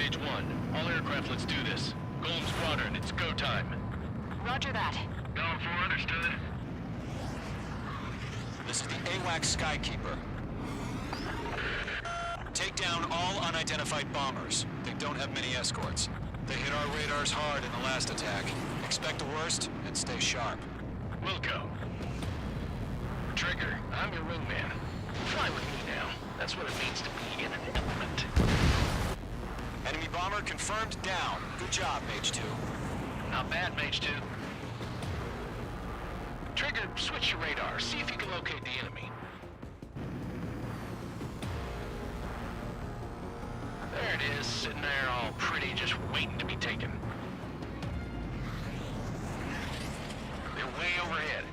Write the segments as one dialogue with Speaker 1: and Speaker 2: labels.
Speaker 1: Mage 1. All aircraft, let's do this. Golem Squadron, it's go time.
Speaker 2: Roger that.
Speaker 1: Going for understood.
Speaker 3: This is the AWAC Skykeeper. Take down all unidentified bombers. They don't have many escorts. They hit our radars hard in the last attack. Expect the worst and stay sharp.
Speaker 1: Wilco. Trigger, I'm your wingman. Fly with me now. That's what it means to be in an element.
Speaker 3: Enemy bomber confirmed down. Good job, Mage 2.
Speaker 1: Not bad, Mage 2. Trigger, switch your radar. See if you can locate the enemy. There it is, sitting there all pretty, just waiting to be taken. They're way overhead.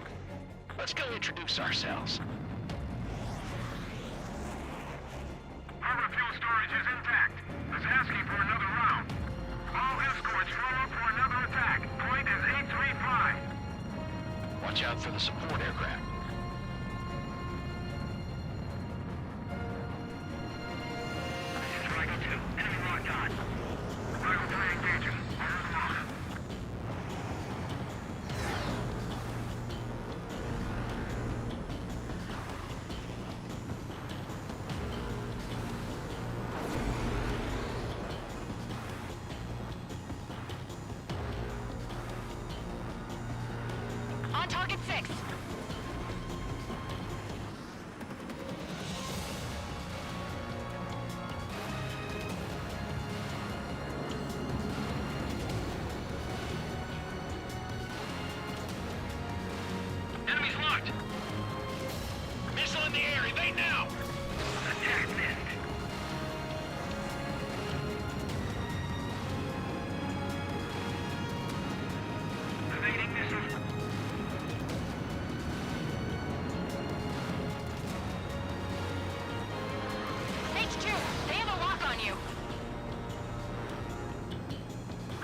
Speaker 1: Let's go introduce ourselves.
Speaker 4: Our fuel storage is intact. It's asking for another round. All escorts roll up for another attack. Point is 835.
Speaker 1: Watch out for the support aircraft.
Speaker 4: This is Rifle 2. Enemy locked on. Rifle 3 engaging. On the mark.
Speaker 2: On target 6.
Speaker 1: Enemy's locked! Missile in the air, evade now!
Speaker 4: Attack missed. Evading missile.
Speaker 2: Mage 2, they have a lock on you.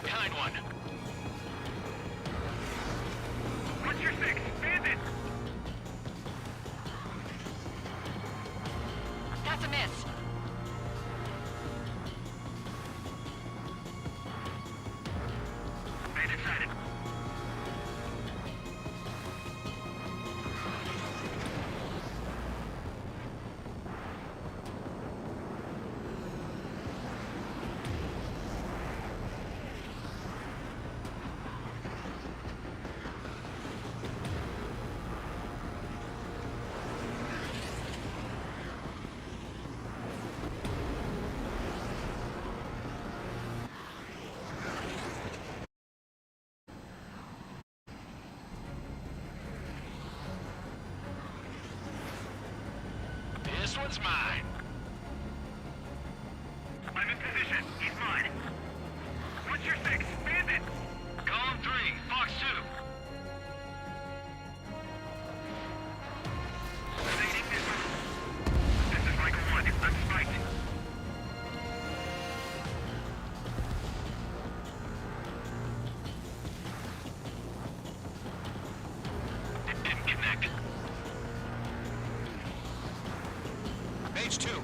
Speaker 1: Behind one.
Speaker 4: What's your 6? Bandit!
Speaker 2: That's a miss.
Speaker 4: Bandit sighted.
Speaker 1: This one's mine.
Speaker 4: I'm in position. He's mine. What's your 6? Bandit!
Speaker 1: Column 3, Fox 2.
Speaker 4: Evading missile. This is Rifle 1. I'm spiked.
Speaker 1: It didn't connect.
Speaker 3: Mage 2,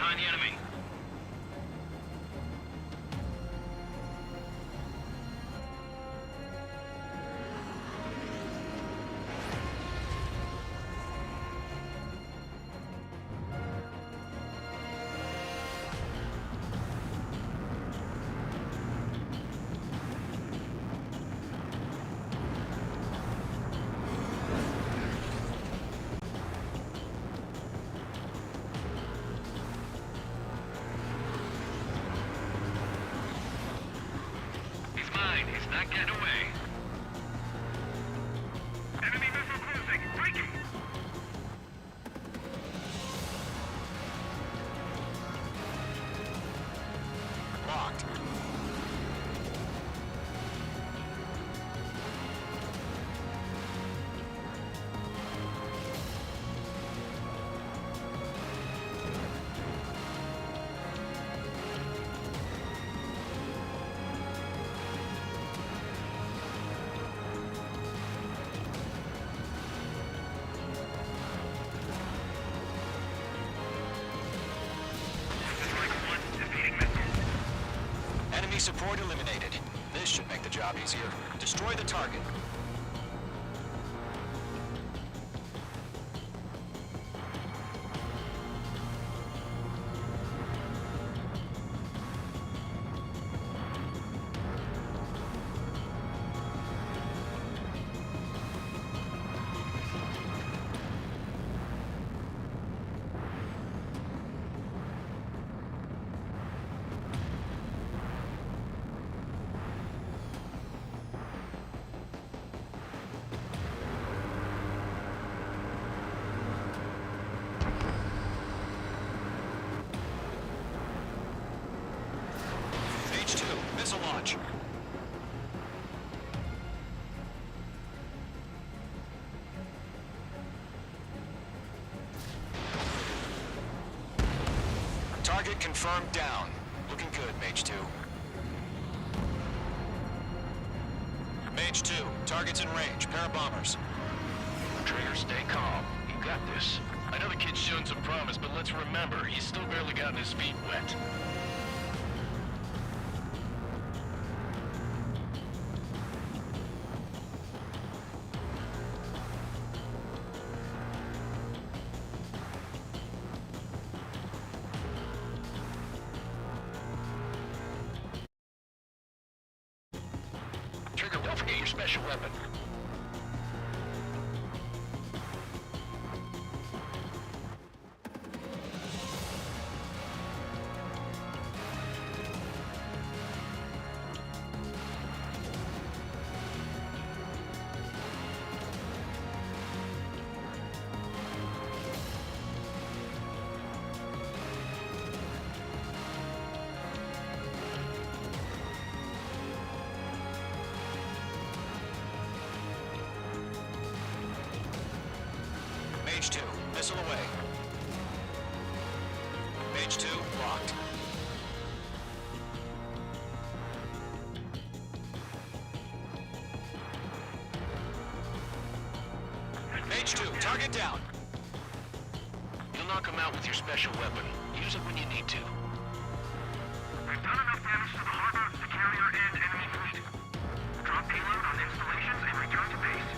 Speaker 1: behind the enemy. He's mine. He's not getting away.
Speaker 4: Enemy missile closing. Breaking.
Speaker 3: Locked.
Speaker 4: Strike 1. Defeating missile.
Speaker 3: Enemy support eliminated. This should make the job easier. Destroy the target. H2, missile launch. Target confirmed down. Looking good, Mage 2. Mage 2, target's in range. Pair of bombers.
Speaker 1: Trigger, stay calm. You got this. I know the kid's shown some promise, but let's remember, he's still barely gotten his feet wet. Trigger, don't forget your special weapon.
Speaker 3: Mage 2, missile away. Mage 2, locked. Mage 2, target down.
Speaker 1: You'll knock him out with your special weapon. Use it when you need to.
Speaker 4: We've done enough damage to the harbor, the carrier, and enemy fleet. Drop payload on installations and return to base.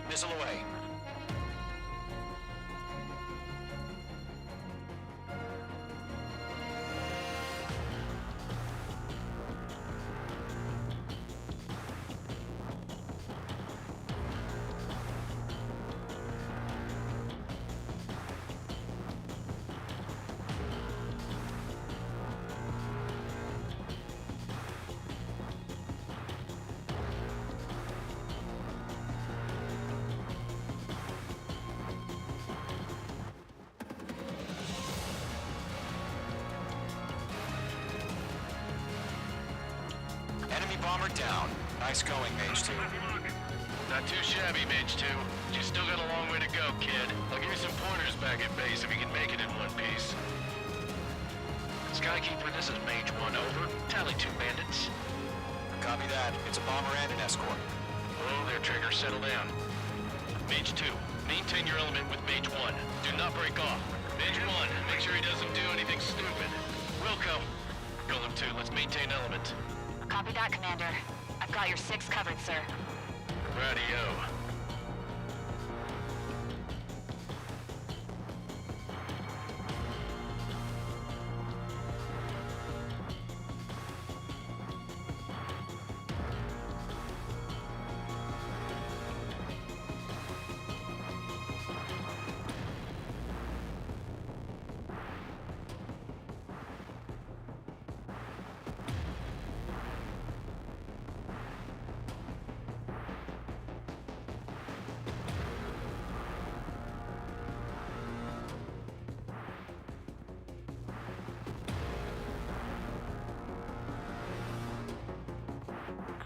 Speaker 3: Missile away. bomber down. Nice going, Mage 2.
Speaker 1: Not too shabby, Mage 2. You still got a long way to go, kid. I'll give you some pointers back at base if you can make it in one piece. Skykeeper, this is Mage 1, over. Tally 2 bandits.
Speaker 3: Copy that. It's a bomber and an escort.
Speaker 1: Oh, there, Trigger, settle down. Mage 2, maintain your element with Mage 1. Do not break off. Mage 1, make sure he doesn't do anything stupid. Wilco. Golem 2, let's maintain element.
Speaker 2: Copy that, Commander. I've got your 6 covered, sir.
Speaker 1: Radio.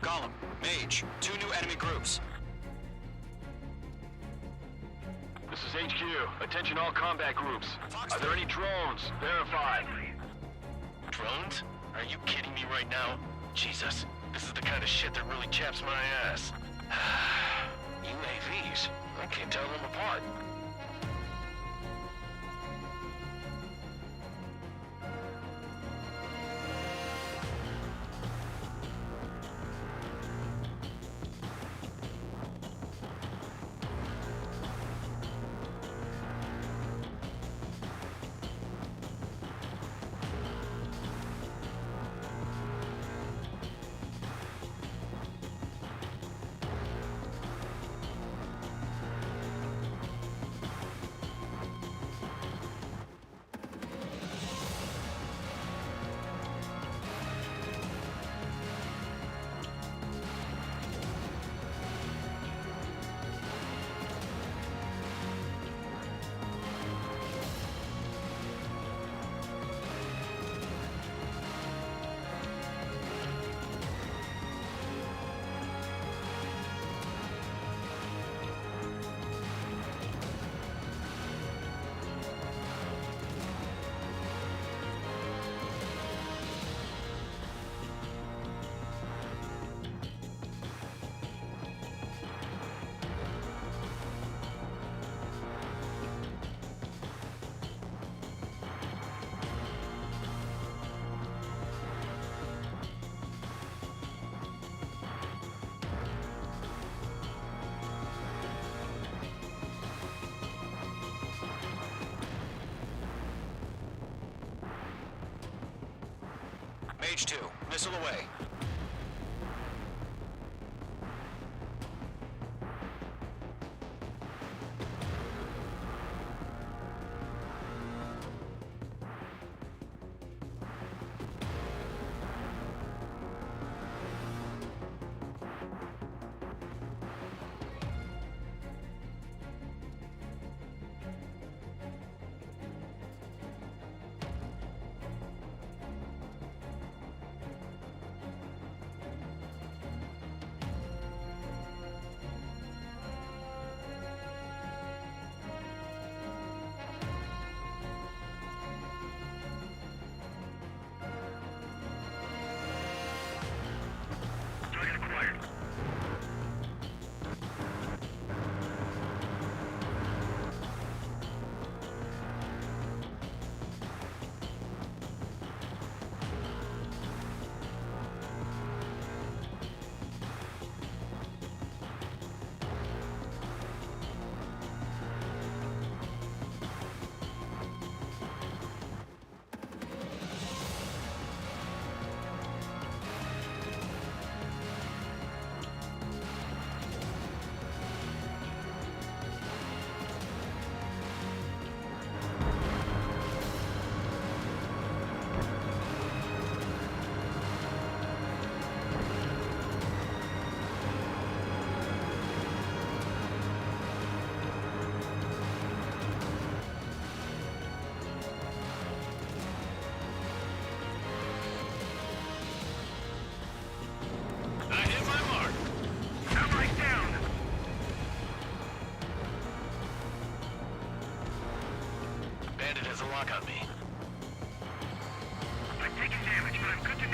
Speaker 3: Golem, Mage, 2 new enemy groups.
Speaker 4: This is HQ. Attention all combat groups. Are there any drones? Verify.
Speaker 1: Drones? Are you kidding me right now? Jesus, this is the kind of shit that really chaps my ass. UAVs? I can't tell them apart.
Speaker 3: Mage 2, missile away.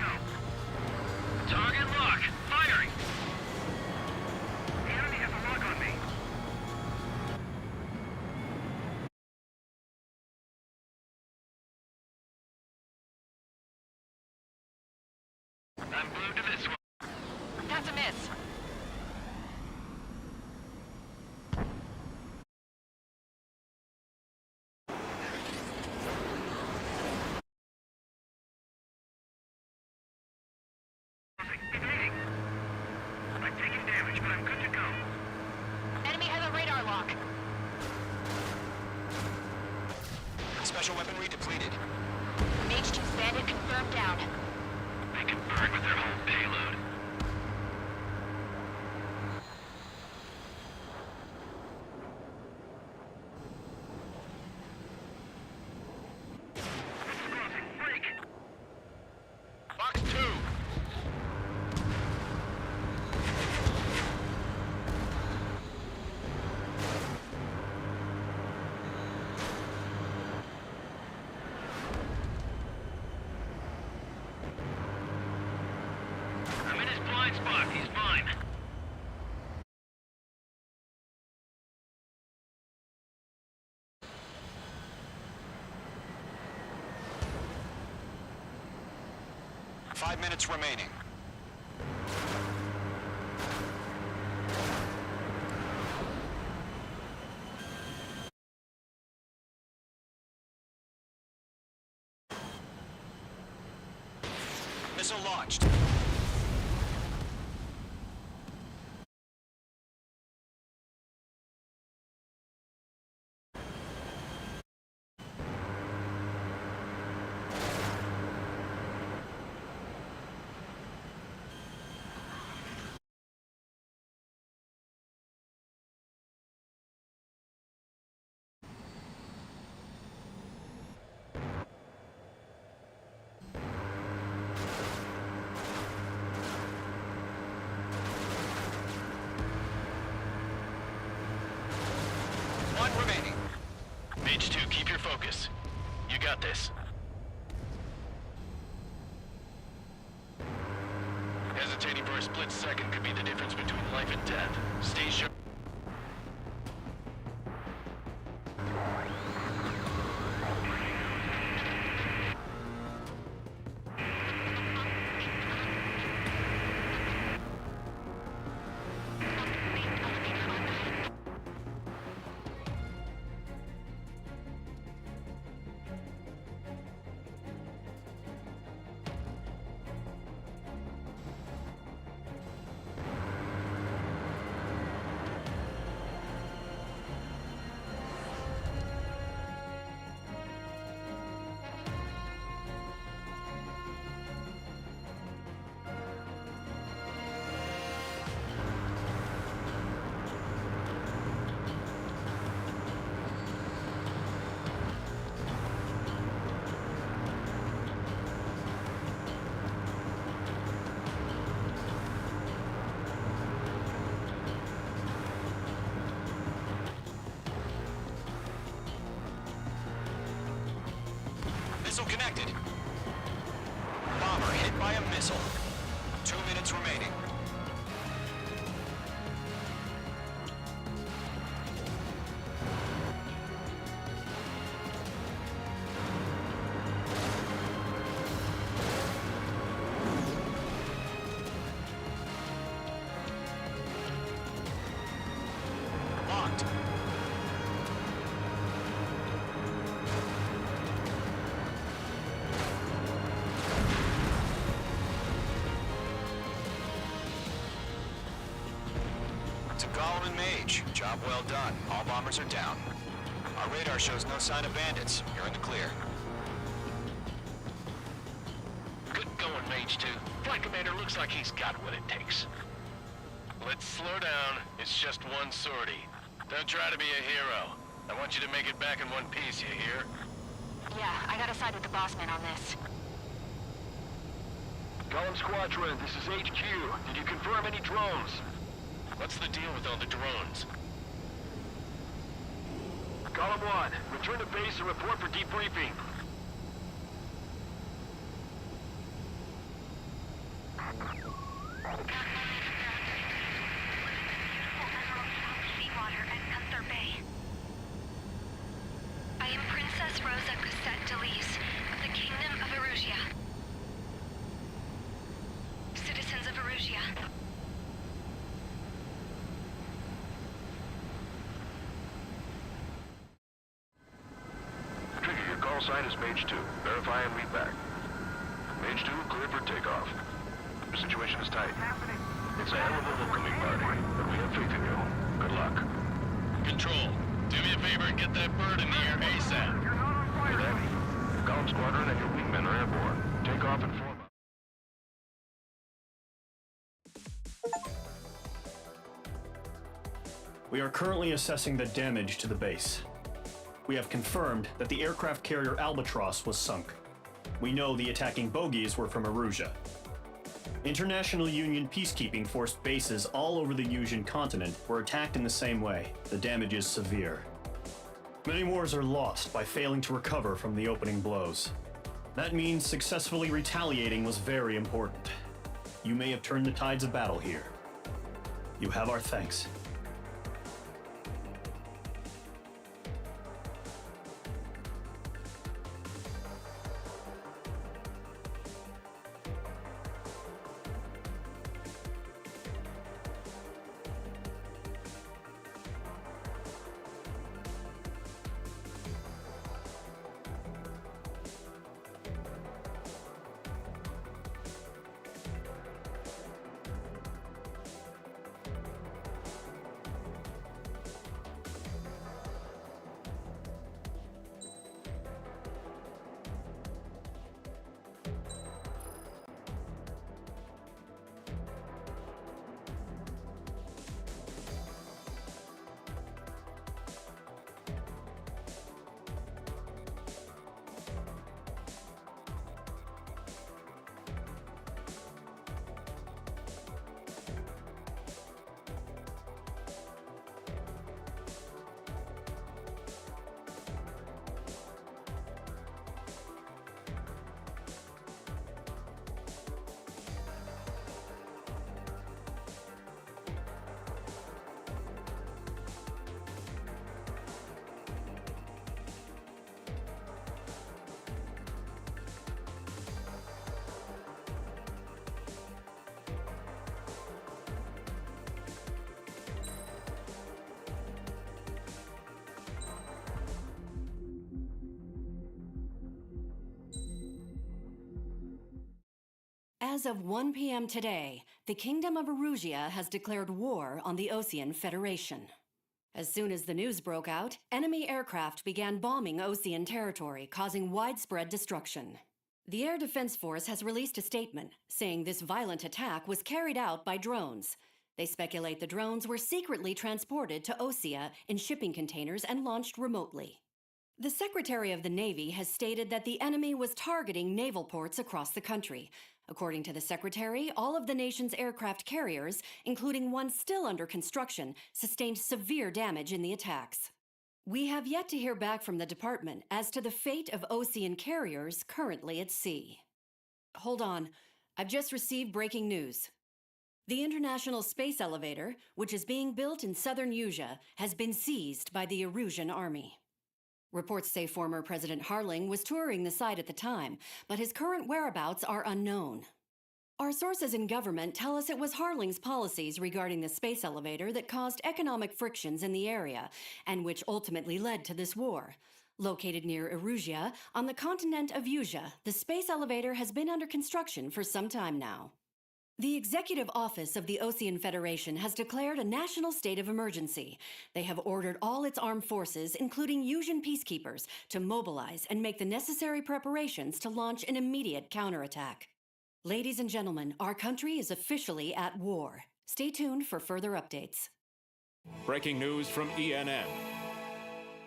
Speaker 4: go. Target lock. Firing. The enemy has a lock on me. I'm glued to this one.
Speaker 2: That's a miss.
Speaker 4: Evading. I'm taking damage, but I'm good to go.
Speaker 2: Enemy has a radar lock.
Speaker 3: Special weaponry depleted.
Speaker 2: Mage 2 bandit confirmed down.
Speaker 1: They can burn with their whole payload.
Speaker 4: Crossing. Break.
Speaker 1: Box 2!
Speaker 4: I'm in his blind spot. He's mine.
Speaker 3: Five minutes remaining. Missile launched. One remaining.
Speaker 1: Mage 2, keep your focus. You got this. Hesitating for a split second could be the difference between life and death. Stay sharp.
Speaker 3: Missile connected. Bomber hit by a missile. 2 minutes remaining. Locked. To Golem and Mage, job well done. All bombers are down. Our radar shows no sign of bandits. You're in the clear.
Speaker 1: Good going, Mage 2. Flight Commander looks like he's got what it takes. Let's slow down. It's just one sortie. Don't try to be a hero. I want you to make it back in one piece, you hear?
Speaker 2: Yeah, I gotta side with the boss man on this.
Speaker 4: Golem Squadron, this is HQ. Did you confirm any drones?
Speaker 1: What's the deal with all the drones?
Speaker 4: Golem 1, return to base and report for debriefing.
Speaker 5: Seawater at Gunther Bay. I am Princess Rosa Cosette Delise of the Kingdom of Erusia. Citizens of Erusia.
Speaker 4: Tricky, your call sign is Mage 2. Verify and read back. Mage 2, clear for takeoff. The situation is tight. It's a hell of a welcoming party, but we have faith in you. Good luck.
Speaker 1: Control, do me a favor and get that bird in the air ASAP.
Speaker 4: Hear that? The column squadron and your wingmen are airborne. Take off and form up.
Speaker 6: We are currently assessing the damage to the base. We have confirmed that the aircraft carrier Albatross was sunk. We know the attacking bogies were from Erusia. International Union peacekeeping force bases all over the Yusian continent were attacked in the same way. The damage is severe. Many wars are lost by failing to recover from the opening blows. That means successfully retaliating was very important. You may have turned the tides of battle here. You have our thanks.
Speaker 7: As of 1 p.m. today, the Kingdom of Erusia has declared war on the Osean Federation. As soon as the news broke out, enemy aircraft began bombing Osean territory, causing widespread destruction. The Air Defense Force has released a statement saying this violent attack was carried out by drones. They speculate the drones were secretly transported to Osea in shipping containers and launched remotely. The Secretary of the Navy has stated that the enemy was targeting naval ports across the country. According to the Secretary, all of the nation's aircraft carriers, including one still under construction, sustained severe damage in the attacks. We have yet to hear back from the department as to the fate of Osean carriers currently at sea. Hold on, I've just received breaking news. The International Space Elevator, which is being built in southern Yusia, has been seized by the Erusian army. Reports say former President Harling was touring the site at the time, but his current whereabouts are unknown. Our sources in government tell us it was Harling's policies regarding the space elevator that caused economic frictions in the area, and which ultimately led to this war. Located near Erusia, on the continent of Yusia, the space elevator has been under construction for some time now. The Executive Office of the Osean Federation has declared a national state of emergency. They have ordered all its armed forces, including Yusian peacekeepers, to mobilize and make the necessary preparations to launch an immediate counterattack. Ladies and gentlemen, our country is officially at war. Stay tuned for further updates.
Speaker 8: Breaking news from ENN.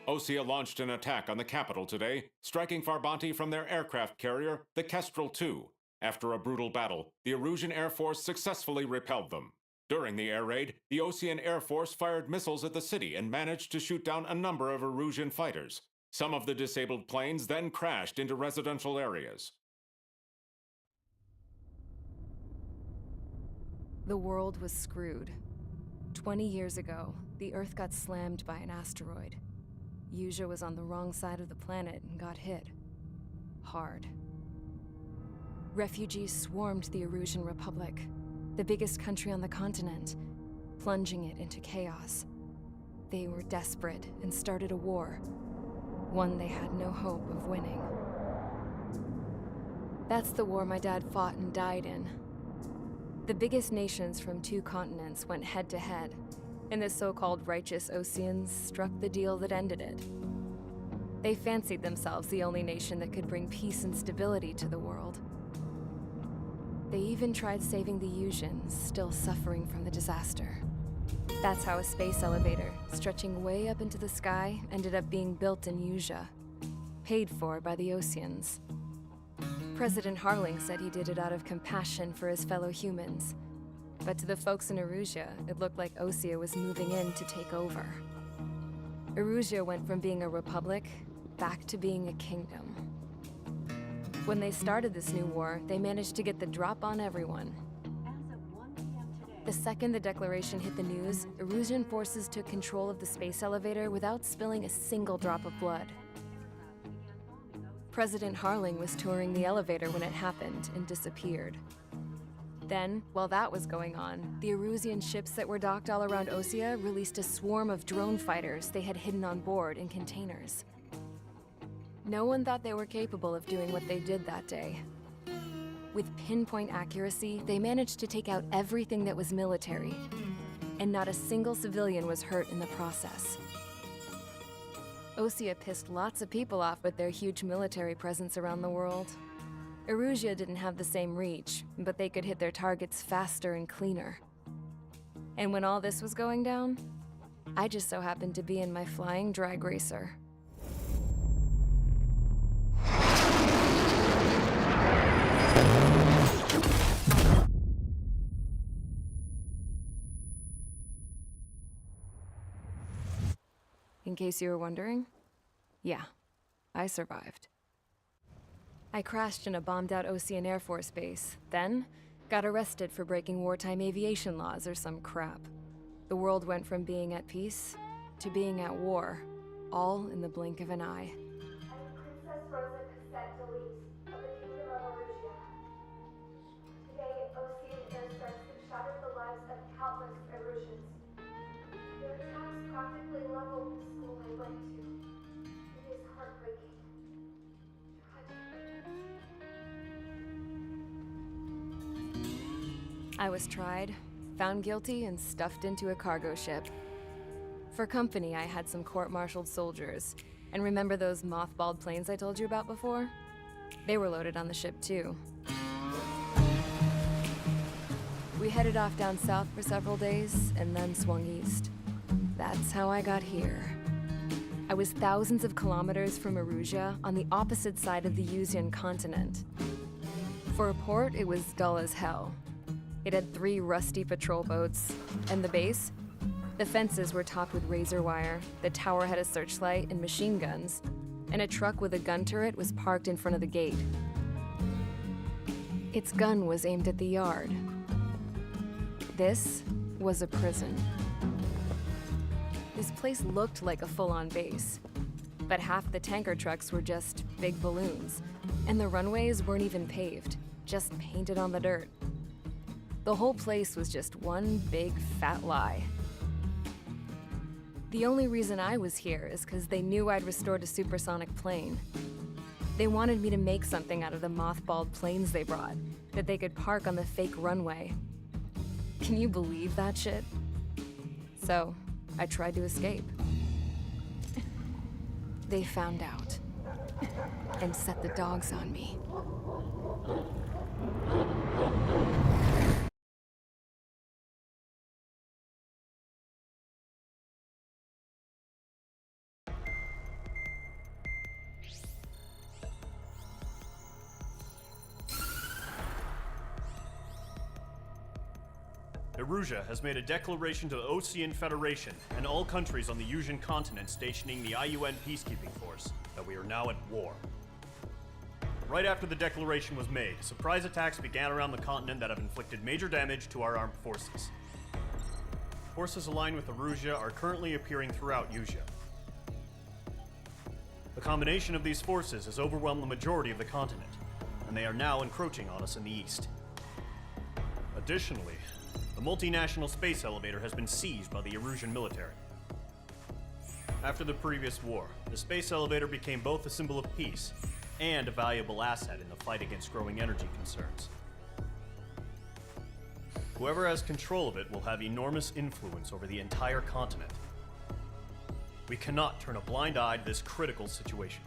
Speaker 8: Osea launched an attack on the capital today, striking Farbanti from their aircraft carrier, the Kestrel II. After a brutal battle, the Erusian Air Force successfully repelled them. During the air raid, the Osean Air Force fired missiles at the city and managed to shoot down a number of Erusian fighters. Some of the disabled planes then crashed into residential areas.
Speaker 9: The world was screwed. 20 years ago, the Earth got slammed by an asteroid. Usha was on the wrong side of the planet and got hit. Hard. Refugees swarmed the Erusian Republic, the biggest country on the continent, plunging it into chaos. They were desperate and started a war, one they had no hope of winning. That's the war my dad fought and died in. The biggest nations from 2 continents went head-to-head, and the so-called righteous Oseans struck the deal that ended it. They fancied themselves the only nation that could bring peace and stability to the world. They even tried saving the Usians, still suffering from the disaster. That's how a space elevator, stretching way up into the sky, ended up being built in Usha, paid for by the Oseans. President Harling said he did it out of compassion for his fellow humans. But to the folks in Erusia, it looked like Osea was moving in to take over. Erusia went from being a republic back to being a kingdom. When they started this new war, they managed to get the drop on everyone. The second the declaration hit the news, Erusian forces took control of the space elevator without spilling a single drop of blood. President Harling was touring the elevator when it happened and disappeared. Then, while that was going on, the Erusian ships that were docked all around Osea released a swarm of drone fighters they had hidden on board in containers. No one thought they were capable of doing what they did that day. With pinpoint accuracy, they managed to take out everything that was military, and not a single civilian was hurt in the process. Osea pissed lots of people off with their huge military presence around the world. Erusia didn't have the same reach, but they could hit their targets faster and cleaner. And when all this was going down, I just so happened to be in my flying drag racer. In case you were wondering, yeah, I survived. I crashed in a bombed-out Osean Air Force base, then got arrested for breaking wartime aviation laws or some crap. The world went from being at peace to being at war, all in the blink of an eye.
Speaker 5: Princess Rosa Cassette Delise of the Kingdom of Erusia. Today, Osean airstrikes have shattered the lives of countless Erusians. Their attacks practically leveled the school I went to. It is heartbreaking.
Speaker 9: I was tried, found guilty, and stuffed into a cargo ship. For company, I had some court-martialed soldiers. And remember those mothballed planes I told you about before? They were loaded on the ship too. We headed off down south for several days, and then swung east. That's how I got here. I was thousands of kilometers from Erusia, on the opposite side of the Usian continent. For a port, it was dull as hell. It had 3 rusty patrol boats, and the base? The fences were topped with razor wire, the tower had a searchlight and machine guns, and a truck with a gun turret was parked in front of the gate. Its gun was aimed at the yard. This was a prison. This place looked like a full-on base, but half the tanker trucks were just big balloons, and the runways weren't even paved, just painted on the dirt. The whole place was just one big fat lie. The only reason I was here is because they knew I'd restored a supersonic plane. They wanted me to make something out of the mothballed planes they brought, that they could park on the fake runway. Can you believe that shit? So, I tried to escape. They found out, and set the dogs on me.
Speaker 6: Erusia has made a declaration to the Osean Federation and all countries on the Usian continent stationing the IUN peacekeeping force that we are now at war. Right after the declaration was made, surprise attacks began around the continent that have inflicted major damage to our armed forces. Forces aligned with Erusia are currently appearing throughout Usia. The combination of these forces has overwhelmed the majority of the continent, and they are now encroaching on us in the east. Additionally, the multinational space elevator has been seized by the Erusian military. After the previous war, the space elevator became both a symbol of peace and a valuable asset in the fight against growing energy concerns. Whoever has control of it will have enormous influence over the entire continent. We cannot turn a blind eye to this critical situation.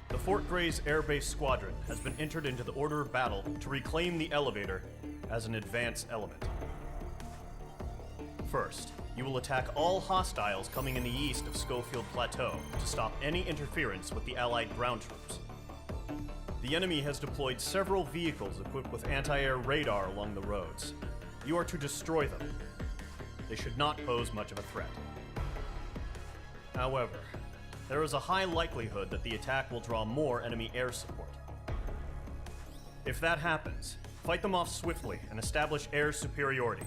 Speaker 6: The Fort Gray's Air Base Squadron has been entered into the order of battle to reclaim the elevator as an advance element. First, you will attack all hostiles coming in the east of Schofield Plateau to stop any interference with the Allied ground troops. The enemy has deployed several vehicles equipped with anti-air radar along the roads. You are to destroy them. They should not pose much of a threat. However, there is a high likelihood that the attack will draw more enemy air support. If that happens, fight them off swiftly and establish air superiority.